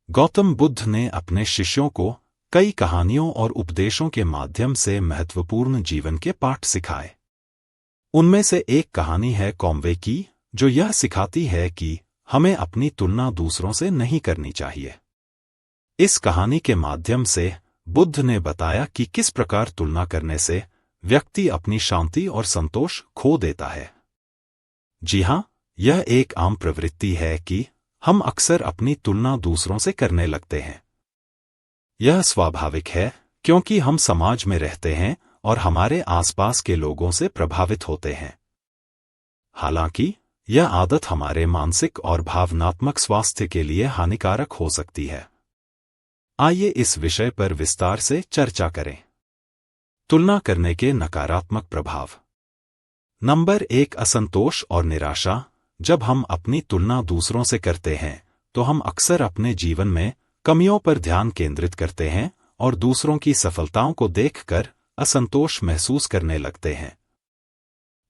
गौतम बुद्ध ने अपने शिष्यों को कई कहानियों और उपदेशों के माध्यम से महत्वपूर्ण जीवन के पाठ सिखाए। उनमें से एक कहानी है कौवे की, जो यह सिखाती है कि हमें अपनी तुलना दूसरों से नहीं करनी चाहिए। इस कहानी के माध्यम से बुद्ध ने बताया कि किस प्रकार तुलना करने से व्यक्ति अपनी शांति और संतोष खो देता है। जी हाँ, यह एक आम प्रवृत्ति है कि हम अक्सर अपनी तुलना दूसरों से करने लगते हैं। यह स्वाभाविक है क्योंकि हम समाज में रहते हैं और हमारे आसपास के लोगों से प्रभावित होते हैं। हालांकि यह आदत हमारे मानसिक और भावनात्मक स्वास्थ्य के लिए हानिकारक हो सकती है। आइए इस विषय पर विस्तार से चर्चा करें। तुलना करने के नकारात्मक प्रभाव। नंबर 1, असंतोष और निराशा। जब हम अपनी तुलना दूसरों से करते हैं तो हम अक्सर अपने जीवन में कमियों पर ध्यान केंद्रित करते हैं और दूसरों की सफलताओं को देखकर असंतोष महसूस करने लगते हैं।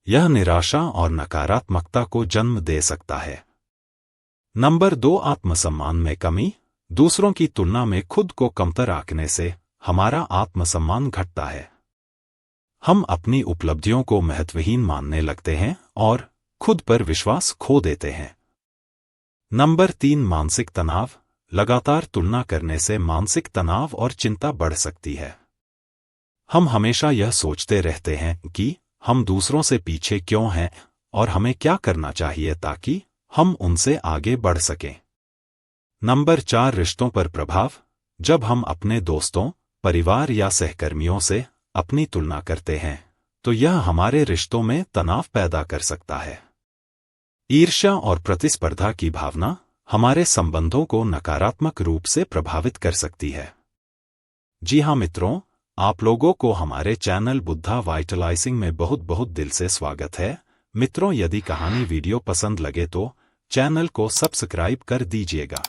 यह निराशा और नकारात्मकता को जन्म दे सकता है। नंबर 2, आत्मसम्मान में कमी। दूसरों की तुलना में खुद को कमतर आंकने से हमारा आत्मसम्मान घटता है। हम अपनी उपलब्धियों को महत्वहीन मानने लगते हैं और खुद पर विश्वास खो देते हैं। नंबर 3, मानसिक तनाव। लगातार तुलना करने से मानसिक तनाव और चिंता बढ़ सकती है। हम हमेशा यह सोचते रहते हैं कि हम दूसरों से पीछे क्यों हैं और हमें क्या करना चाहिए ताकि हम उनसे आगे बढ़ सकें। नंबर 4, रिश्तों पर प्रभाव। जब हम अपने दोस्तों, परिवार या सहकर्मियों से अपनी तुलना करते हैं तो यह हमारे रिश्तों में तनाव पैदा कर सकता है। ईर्ष्या और प्रतिस्पर्धा की भावना हमारे संबंधों को नकारात्मक रूप से प्रभावित कर सकती है। जी हाँ मित्रों, आप लोगों को हमारे चैनल बुद्धा वाइटलाइजिंग में बहुत बहुत दिल से स्वागत है। मित्रों, यदि कहानी वीडियो पसंद लगे तो चैनल को सब्सक्राइब कर दीजिएगा।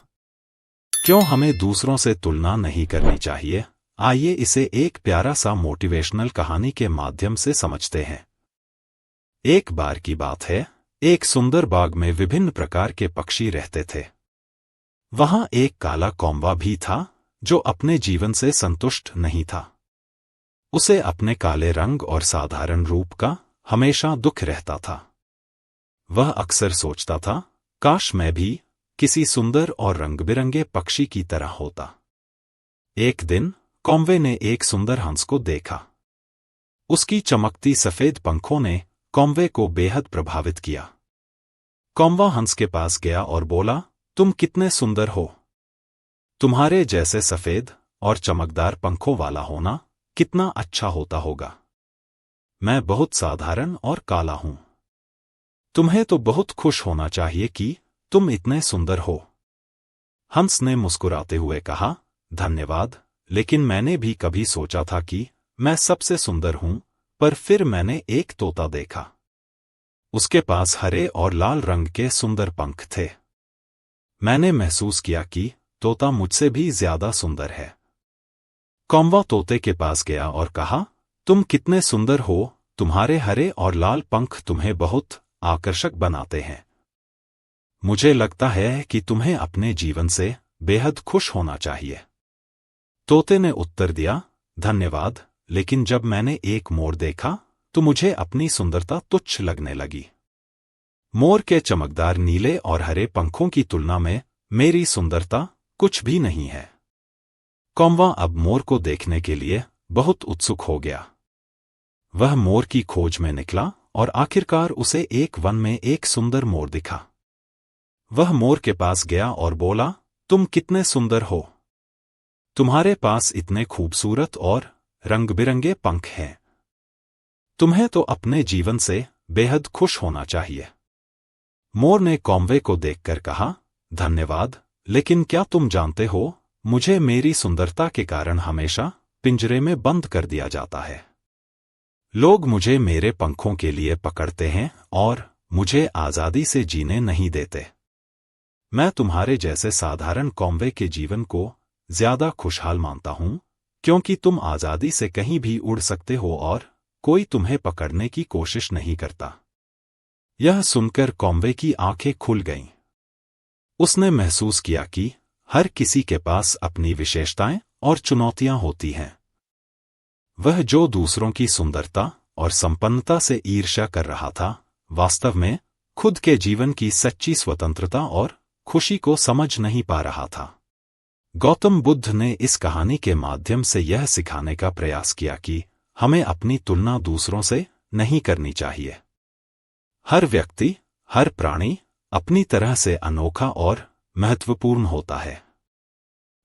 क्यों हमें दूसरों से तुलना नहीं करनी चाहिए? आइए इसे एक प्यारा सा मोटिवेशनल कहानी के माध्यम से समझते हैं। एक बार की बात है, एक सुंदर बाग में विभिन्न प्रकार के पक्षी रहते थे। वहां एक काला कौवा भी था जो अपने जीवन से संतुष्ट नहीं था। उसे अपने काले रंग और साधारण रूप का हमेशा दुख रहता था। वह अक्सर सोचता था, काश मैं भी किसी सुंदर और रंग-बिरंगे पक्षी की तरह होता। एक दिन कौवे ने एक सुंदर हंस को देखा। उसकी चमकती सफेद पंखों ने कौवे को बेहद प्रभावित किया। कौवा हंस के पास गया और बोला, तुम कितने सुंदर हो। तुम्हारे जैसे सफेद और चमकदार पंखों वाला होना कितना अच्छा होता होगा। मैं बहुत साधारण और काला हूं। तुम्हें तो बहुत खुश होना चाहिए कि तुम इतने सुंदर हो। हंस ने मुस्कुराते हुए कहा, धन्यवाद, लेकिन मैंने भी कभी सोचा था कि मैं सबसे सुंदर हूं, पर फिर मैंने एक तोता देखा। उसके पास हरे और लाल रंग के सुंदर पंख थे। मैंने महसूस किया कि तोता मुझसे भी ज्यादा सुंदर है। कौवा तोते के पास गया और कहा, तुम कितने सुंदर हो, तुम्हारे हरे और लाल पंख तुम्हें बहुत आकर्षक बनाते हैं। मुझे लगता है कि तुम्हें अपने जीवन से बेहद खुश होना चाहिए। तोते ने उत्तर दिया, धन्यवाद, लेकिन जब मैंने एक मोर देखा तो मुझे अपनी सुंदरता तुच्छ लगने लगी। मोर के चमकदार नीले और हरे पंखों की तुलना में मेरी सुंदरता कुछ भी नहीं है। कौवा अब मोर को देखने के लिए बहुत उत्सुक हो गया। वह मोर की खोज में निकला और आखिरकार उसे एक वन में एक सुंदर मोर दिखा। वह मोर के पास गया और बोला, तुम कितने सुंदर हो। तुम्हारे पास इतने खूबसूरत और रंग-बिरंगे पंख हैं। तुम्हें तो अपने जीवन से बेहद खुश होना चाहिए। मोर ने कौवे को देखकर कहा, धन्यवाद, लेकिन क्या तुम जानते हो, मुझे मेरी सुंदरता के कारण हमेशा पिंजरे में बंद कर दिया जाता है। लोग मुझे मेरे पंखों के लिए पकड़ते हैं और मुझे आजादी से जीने नहीं देते। मैं तुम्हारे जैसे साधारण कौवे के जीवन को ज्यादा खुशहाल मानता हूं, क्योंकि तुम आजादी से कहीं भी उड़ सकते हो और कोई तुम्हें पकड़ने की कोशिश नहीं करता। यह सुनकर कौवे की आंखें खुल गईं। उसने महसूस किया कि हर किसी के पास अपनी विशेषताएं और चुनौतियां होती हैं। वह जो दूसरों की सुंदरता और संपन्नता से ईर्ष्या कर रहा था, वास्तव में खुद के जीवन की सच्ची स्वतंत्रता और खुशी को समझ नहीं पा रहा था। गौतम बुद्ध ने इस कहानी के माध्यम से यह सिखाने का प्रयास किया कि हमें अपनी तुलना दूसरों से नहीं करनी चाहिए। हर व्यक्ति, हर प्राणी अपनी तरह से अनोखा और महत्वपूर्ण होता है।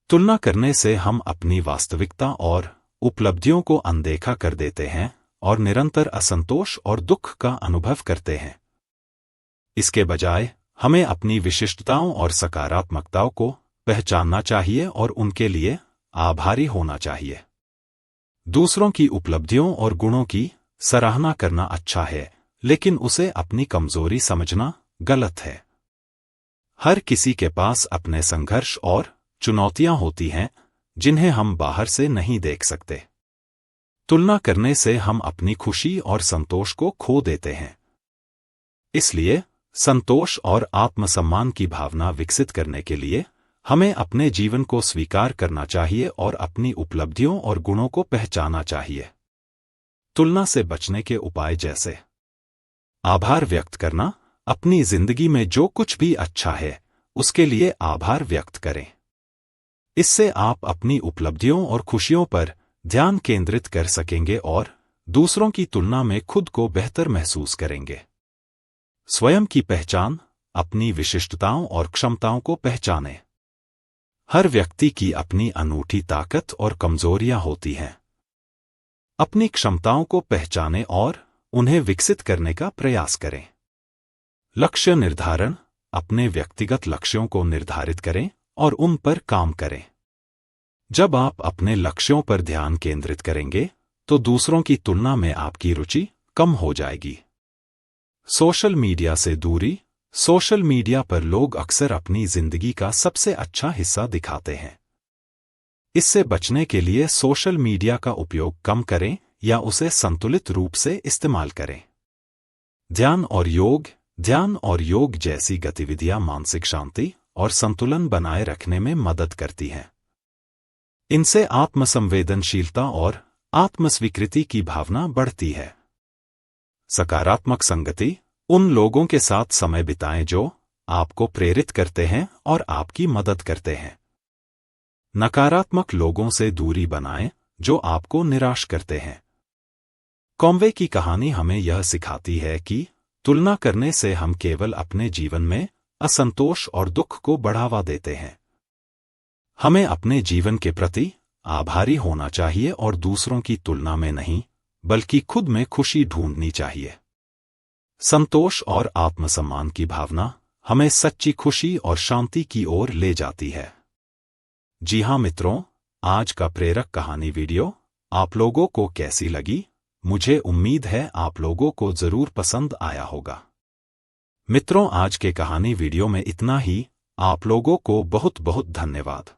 तुलना करने से हम अपनी वास्तविकता और उपलब्धियों को अनदेखा कर देते हैं और निरंतर असंतोष और दुख का अनुभव करते हैं। इसके बजाय हमें अपनी विशिष्टताओं और सकारात्मकताओं को पहचानना चाहिए और उनके लिए आभारी होना चाहिए। दूसरों की उपलब्धियों और गुणों की सराहना करना अच्छा है, लेकिन उसे अपनी कमजोरी समझना गलत है। हर किसी के पास अपने संघर्ष और चुनौतियां होती हैं, जिन्हें हम बाहर से नहीं देख सकते। तुलना करने से हम अपनी खुशी और संतोष को खो देते हैं। इसलिए संतोष और आत्मसम्मान की भावना विकसित करने के लिए हमें अपने जीवन को स्वीकार करना चाहिए और अपनी उपलब्धियों और गुणों को पहचानना चाहिए। तुलना से बचने के उपाय जैसे आभार व्यक्त करना, अपनी जिंदगी में जो कुछ भी अच्छा है उसके लिए आभार व्यक्त करें। इससे आप अपनी उपलब्धियों और खुशियों पर ध्यान केंद्रित कर सकेंगे और दूसरों की तुलना में खुद को बेहतर महसूस करेंगे। स्वयं की पहचान, अपनी विशिष्टताओं और क्षमताओं को पहचानें। हर व्यक्ति की अपनी अनूठी ताकत और कमजोरियां होती हैं। अपनी क्षमताओं को पहचानें और उन्हें विकसित करने का प्रयास करें। लक्ष्य निर्धारण, अपने व्यक्तिगत लक्ष्यों को निर्धारित करें और उन पर काम करें। जब आप अपने लक्ष्यों पर ध्यान केंद्रित करेंगे, तो दूसरों की तुलना में आपकी रुचि कम हो जाएगी। सोशल मीडिया से दूरी, सोशल मीडिया पर लोग अक्सर अपनी जिंदगी का सबसे अच्छा हिस्सा दिखाते हैं। इससे बचने के लिए सोशल मीडिया का उपयोग कम करें या उसे संतुलित रूप से इस्तेमाल करें। ध्यान और योग जैसी गतिविधियां मानसिक शांति और संतुलन बनाए रखने में मदद करती हैं। इनसे आत्मसंवेदनशीलता और आत्मस्वीकृति की भावना बढ़ती है। सकारात्मक संगति, उन लोगों के साथ समय बिताएं जो आपको प्रेरित करते हैं और आपकी मदद करते हैं। नकारात्मक लोगों से दूरी बनाएं जो आपको निराश करते हैं। कॉन्वे की कहानी हमें यह सिखाती है कि तुलना करने से हम केवल अपने जीवन में असंतोष और दुख को बढ़ावा देते हैं। हमें अपने जीवन के प्रति आभारी होना चाहिए और दूसरों की तुलना में नहीं, बल्कि खुद में खुशी ढूंढनी चाहिए। संतोष और आत्मसम्मान की भावना हमें सच्ची खुशी और शांति की ओर ले जाती है। जी हाँ मित्रों, आज का प्रेरक कहानी वीडियो आप लोगों को कैसी लगी? मुझे उम्मीद है आप लोगों को जरूर पसंद आया होगा। मित्रों, आज के कहानी वीडियो में इतना ही। आप लोगों को बहुत बहुत धन्यवाद।